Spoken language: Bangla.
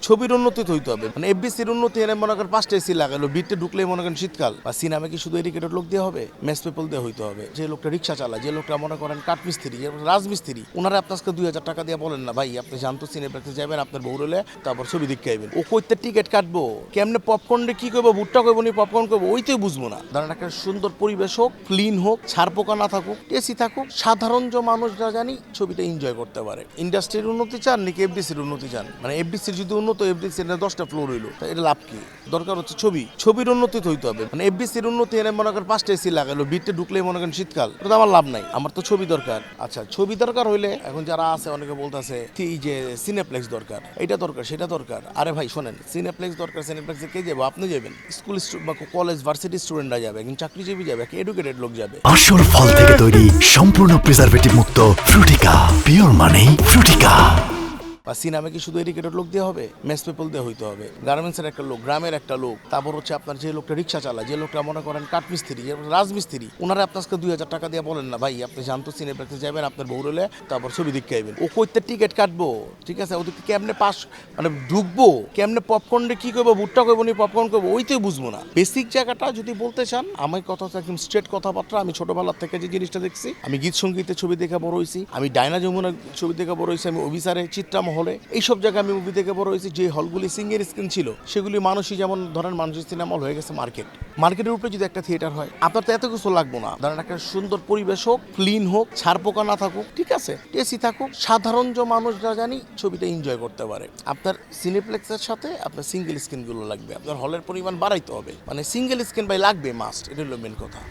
ছবির উন্নতি তো হইতে হবে। মানে এফবিসির উন্নতি এনে মনে করেন 5টা এসি লাগালো, বিটে ঢুকলে মনে করেন শীতকাল। বা সিনেমা কি শুধু এডুকেটেড লোক দিয়ে হবে? মেস পিপল দিয়ে হইতে হবে। যে লোকটা রিক্সা চালায়, যে লোকটা মনে করেন কাঠমিস্ত্রি, রাজমিস্ত্রি, ওনারা আপনার 2000 টাকা দিয়ে বলেন না ভাই আপনি জানতো সিনেপ্লেক্সে যাবেন আপনার বউ রলে, তারপর ছবি দেখতে আইবেন। ও কইতে টিকিট কাটবো কেমনে, পপকর্ন কি করবো, ভুট্টা করবো নি পপকর্ন করবো, ওইটাই বুঝবো না। ধরেন একটা সুন্দর পরিবেশ হোক, ক্লিন হোক, ছাড় পোকা না থাকুক, এসি থাকুক, সাধারণ যে মানুষরা জানি ছবিটা এনজয় করতে পারে। ইন্ডাস্ট্রির উন্নতি চান নাকি এফডিসির উন্নতি চান? মানে এফডিসির যদি উন্নত, এফডিসির 10টা ফ্লোর হইলো, তা এটা লাভ কি? দরকার হচ্ছে ছবির উন্নতি তো হইতে হবে। মানে এফডিসির উন্নতি এনে মনে করেন 5টা এসি লাগালো, বিটে ঢুকলে মনে করেন শীতকাল, এটা আমার লাভ নাই। আমার তো ছবি দরকার। আচ্ছা ছবি দরকার হইলে এখন যারা আছে অনেকে বলতেছে এই যে সিনেপ্লেক্স দরকার, এটা দরকার, সেটা দরকার। আরে ভাই শোনেন, সিনেপ্লেক্স দরকার, সিনেপ্লেক্সে কে যাবো? আপনি যাবেন, স্কুল বা কলেজ ভার্সিটি স্টুডেন্টরা যাবে, কিন্তু চাকরিজীবী যাবে, এডুকেটেড লোক যাবে। আসল ফল থেকে তৈরি সম্পূর্ণ প্রিজারভেটিভ মুক্ত ফ্রুটিকা, পিওর মানেই ফ্রুটিকা। বা সিনেমা কি শুধু এডুকেটেড লোক দিয়ে হবে? মেস পিপল দিয়ে হইতে হবে। গার্মেন্টসের একটা লোক, গ্রামের একটা লোক, তারপর হচ্ছে আপনার যে লোকটা রিক্সা চালায়, যে লোকটা মনে করেন কাঠমিস্ত্রি, রাজমিস্ত্রি, ওনারা আপনার 2000 টাকা দিয়ে বলেন না ভাই আপনি জানতো সিনেপ্লেক্সে যাবেন আপনার বউ রলে, তারপর ছবি দেখতে আইবেন। ও কইতে টিকিট কাটবো, ঠিক আছে, ওদেরকে কেমনে পাস মানে ঢুকবো, কেমনে পপকর্ন কি করবো, ভুট্টা করবো নি পপকর্ন করবো, ওইটাই বুঝবো না। বেসিক জায়গাটা যদি বলতে চান, আমার কথা হচ্ছে একদম স্ট্রেট কথাবার্তা। আমি ছোটবেলার থেকে যে জিনিসটা দেখছি, আমি গীত সঙ্গীতের ছবি দেখে বড় হয়েছি, আমি ডায়না যমুনার ছবি দেখে বড় হয়েছি, আমি অভিসারে চিত্রামহলে এইসব জায়গায় আমি মুভি দেখে বড় হয়েছি। যে হলগুলি সিঙ্গেল স্ক্রিন ছিল সেগুলি মানুষই যেমন ধরেন মানুষের সিনেমা হল হয়ে গেছে মার্কেটের উপরে যদি একটা থিয়েটার হয়, আপনার তো এত কিছু লাগবো না। ধরেন একটা সুন্দর পরিবেশ হোক, ক্লিন হোক, ছাড় পোকা না থাকুক, ঠিক আছে, এসি থাকুক, সাধারণ যে মানুষরা জানি ছবিটা এনজয় করতে পারে। আপনার সিনেপ্লেক্সের সাথে আপনার সিঙ্গেল স্ক্রিনগুলো লাগবে, আপনার হলের পরিমাণ বাড়াইতে হবে। মানে সিঙ্গেল স্ক্রিন ভাই লাগবে, মাস্ট, এটা হলো মেন কথা।